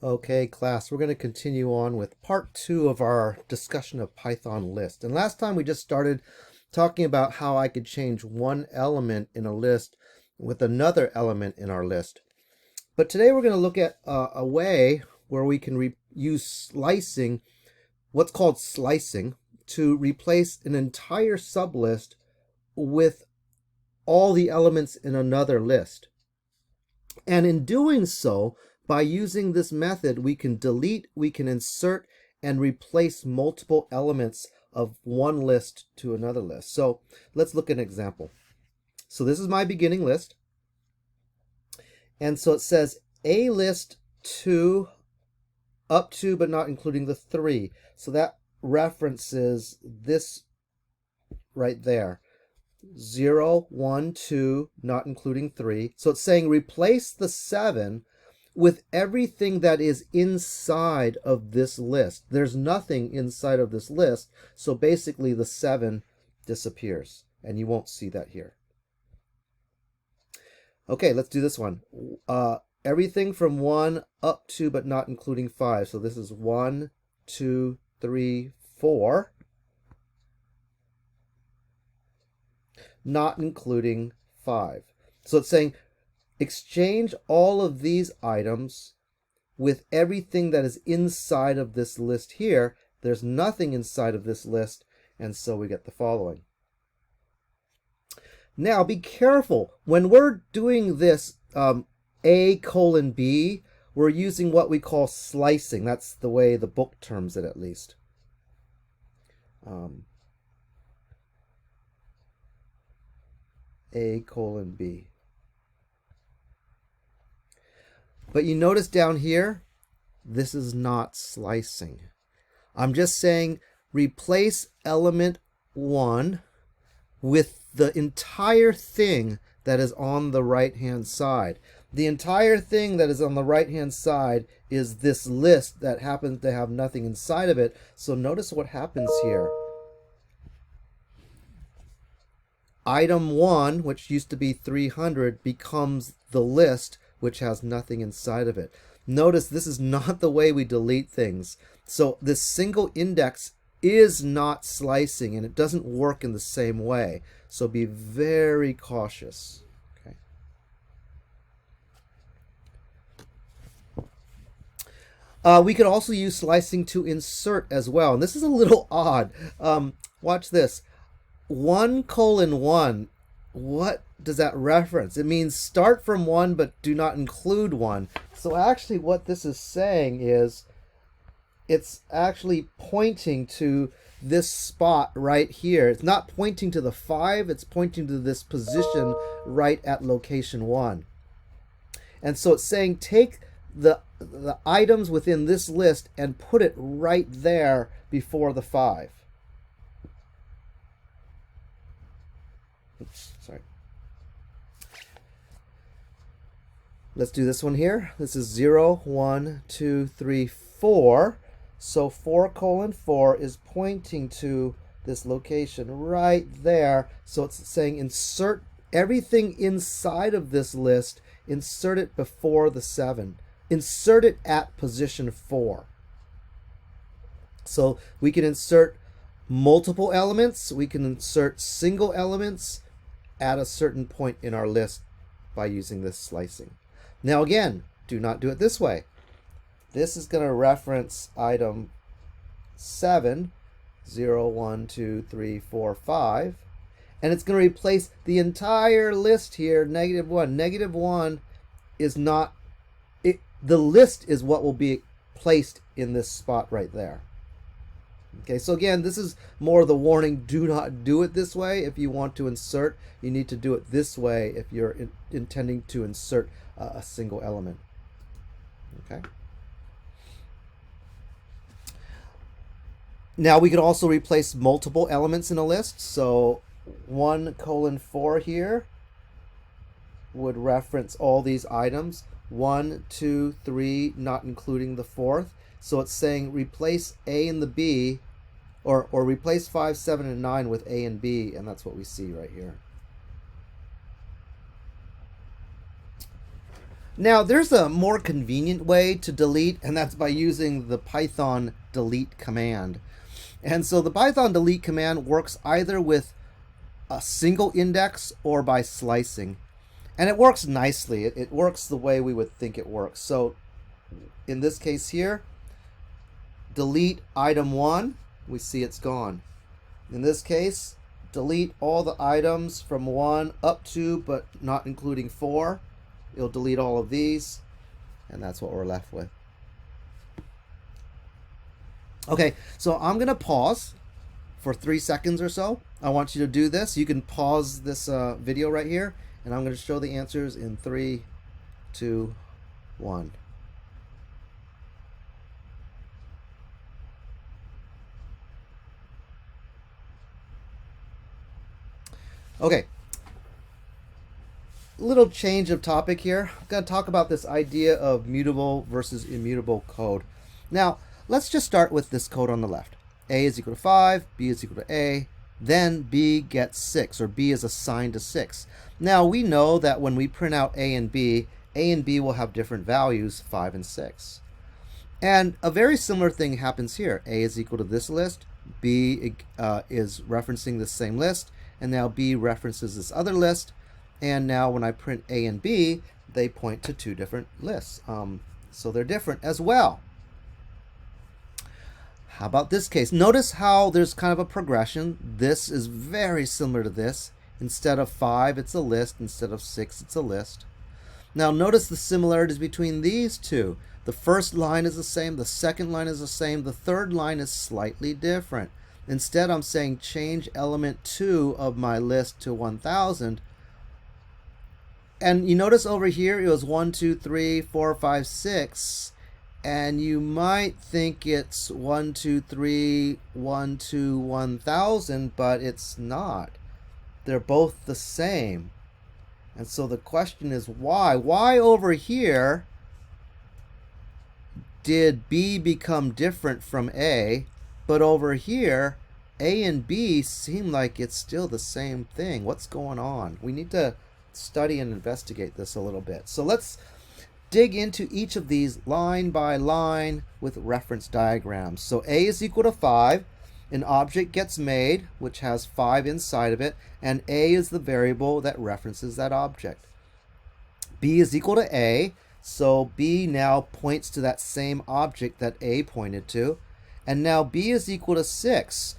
Okay, class, we're going to continue on with part 2 of our discussion of Python list. And last time we just started talking about how I could change one element in a list with another element in our list. But today we're going to look at a way where we can use slicing, what's called slicing, to replace an entire sublist with all the elements in another list. And in doing so, by using this method, we can delete, we can insert, and replace multiple elements of one list to another list. So let's look at an example. So this is my beginning list. And so it says a list 2 up to but not including the 3. So that references this right there. 0, 1, 2, not including 3. So it's saying replace the 7 with everything that is inside of this list. There's nothing inside of this list, so basically the 7 disappears, and you won't see that here. Okay, let's do this one. Everything from 1 up to but not including 5. So this is 1, 2, 3, 4. Not including 5. So it's saying exchange all of these items with everything that is inside of this list here. There's nothing inside of this list, and so we get the following. Now be careful. When we're doing this A colon B, we're using what we call slicing. That's the way the book terms it, at least. A colon B. But you notice down here, this is not slicing. I'm just saying replace element 1 with the entire thing that is on the right-hand side. The entire thing that is on the right-hand side is this list that happens to have nothing inside of it. So notice what happens here. Item 1, which used to be 300, becomes the list which has nothing inside of it. Notice this is not the way we delete things. So this single index is not slicing, and it doesn't work in the same way. So be very cautious. Okay. We could also use slicing to insert as well. And this is a little odd. Watch this. 1 colon 1. What does that reference? It means start from 1 but do not include 1. So actually what this is saying is it's actually pointing to this spot right here. It's not pointing to the 5, it's pointing to this position right at location 1. And so it's saying take the items within this list and put it right there before the 5. Oops, sorry. Let's do this one here. This is 0, 1, 2, 3, 4. So 4 colon 4 is pointing to this location right there. So it's saying insert everything inside of this list, insert it before the 7. Insert it at position 4. So we can insert multiple elements. We can insert single elements at a certain point in our list by using this slicing. Now again, do not do it this way. This is going to reference item 7, 0, 1, 2, 3, 4, 5, and it's going to replace the entire list here, -1. -1 is not, the list is what will be placed in this spot right there. Okay, so again, this is more the warning. Do not do it this way. If you want to insert, you need to do it this way if you're intending to insert a single element. Okay. Now we can also replace multiple elements in a list. So 1 colon 4 here would reference all these items. 1, 2, 3, not including the 4th. So it's saying replace A and the B, or replace 5, 7, and 9 with A and B, and that's what we see right here. Now, there's a more convenient way to delete, and that's by using the Python delete command. And so the Python delete command works either with a single index or by slicing. And it works nicely. It works the way we would think it works. So in this case here, delete item 1, we see it's gone. In this case, delete all the items from 1 up to, but not including 4. It'll delete all of these, and that's what we're left with. Okay, so I'm going to pause for 3 seconds or so. I want you to do this. You can pause this video right here, and I'm going to show the answers in 3, 2, 1. Okay, little change of topic here. I'm going to talk about this idea of mutable versus immutable code. Now, let's just start with this code on the left. A is equal to 5, B is equal to A, then B gets 6, or B is assigned to 6. Now, we know that when we print out A and B will have different values, 5 and 6. And a very similar thing happens here. A is equal to this list, B is referencing the same list, and now B references this other list. And now when I print A and B, they point to 2 different lists. So they're different as well. How about this case? Notice how there's kind of a progression. This is very similar to this. Instead of 5, it's a list. Instead of 6, it's a list. Now notice the similarities between these two. The first line is the same. The second line is the same. The third line is slightly different. Instead, I'm saying change element 2 of my list to 1000. And you notice over here it was 1, 2, 3, 4, 5, 6. And you might think it's 1, 2, 3, 1, 2, 1000, but it's not. They're both the same. And so the question is why? Why over here did B become different from A, but over here A and B seem like it's still the same thing? What's going on? We need to study and investigate this a little bit. So let's dig into each of these line by line with reference diagrams. So A is equal to 5. An object gets made which has 5 inside of it, and A is the variable that references that object. B is equal to A, so B now points to that same object that A pointed to. And now B is equal to 6.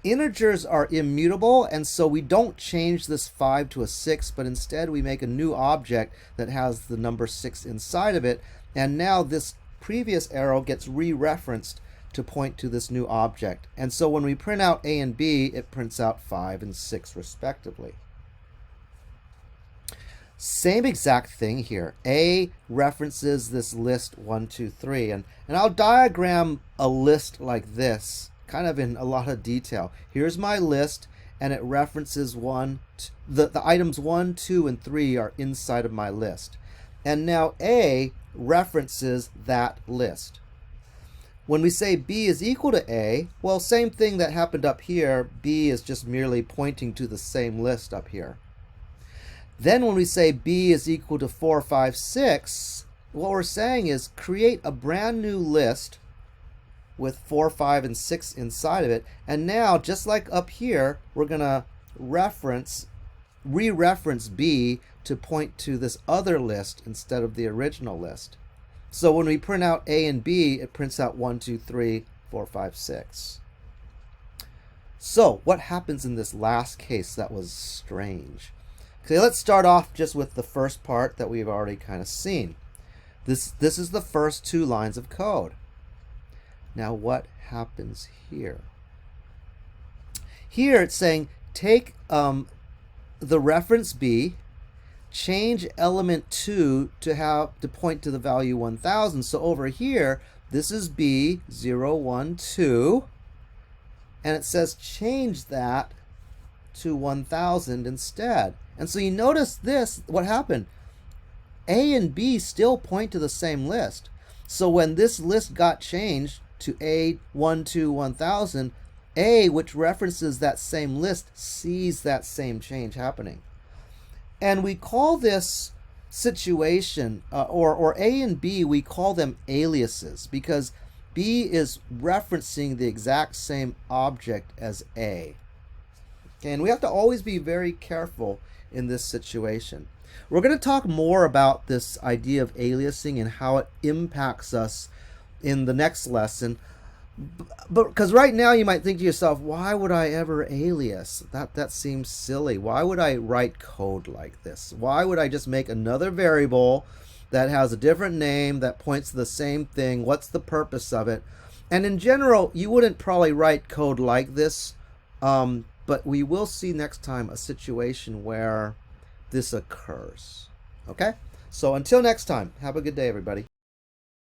Integers are immutable, and so we don't change this 5 to a 6, but instead we make a new object that has the number 6 inside of it. And now this previous arrow gets re-referenced to point to this new object. And so when we print out A and B, it prints out 5 and 6 respectively. Same exact thing here. A references this list 1, 2, 3. And I'll diagram a list like this, kind of in a lot of detail. Here's my list, and it references the items 1, 2, and 3 are inside of my list. And now A references that list. When we say B is equal to A, well, same thing that happened up here. B is just merely pointing to the same list up here. Then when we say B is equal to 4, 5, 6, what we're saying is create a brand new list with 4, 5, and 6 inside of it. And now, just like up here, we're going to re-reference B to point to this other list instead of the original list. So when we print out A and B, it prints out 1, 2, 3, 4, 5, 6. So what happens in this last case that was strange? Okay, let's start off just with the first part that we've already kind of seen. This is the first 2 lines of code. Now what happens here? Here it's saying take the reference B, change element 2 to point to the value 1000. So over here, this is B 0, 1, 2, and it says change that to 1000 instead. And so you notice this, what happened? A and B still point to the same list. So when this list got changed to A 1, 2, 1000, A, which references that same list, sees that same change happening. And we call this situation, or A and B, we call them aliases because B is referencing the exact same object as A. Okay, and we have to always be very careful in this situation. We're going to talk more about this idea of aliasing and how it impacts us in the next lesson. But because right now you might think to yourself, why would I ever alias? That seems silly. Why would I write code like this? Why would I just make another variable that has a different name that points to the same thing? What's the purpose of it? And in general, you wouldn't probably write code like this, but we will see next time a situation where this occurs. Okay? So until next time, have a good day, everybody.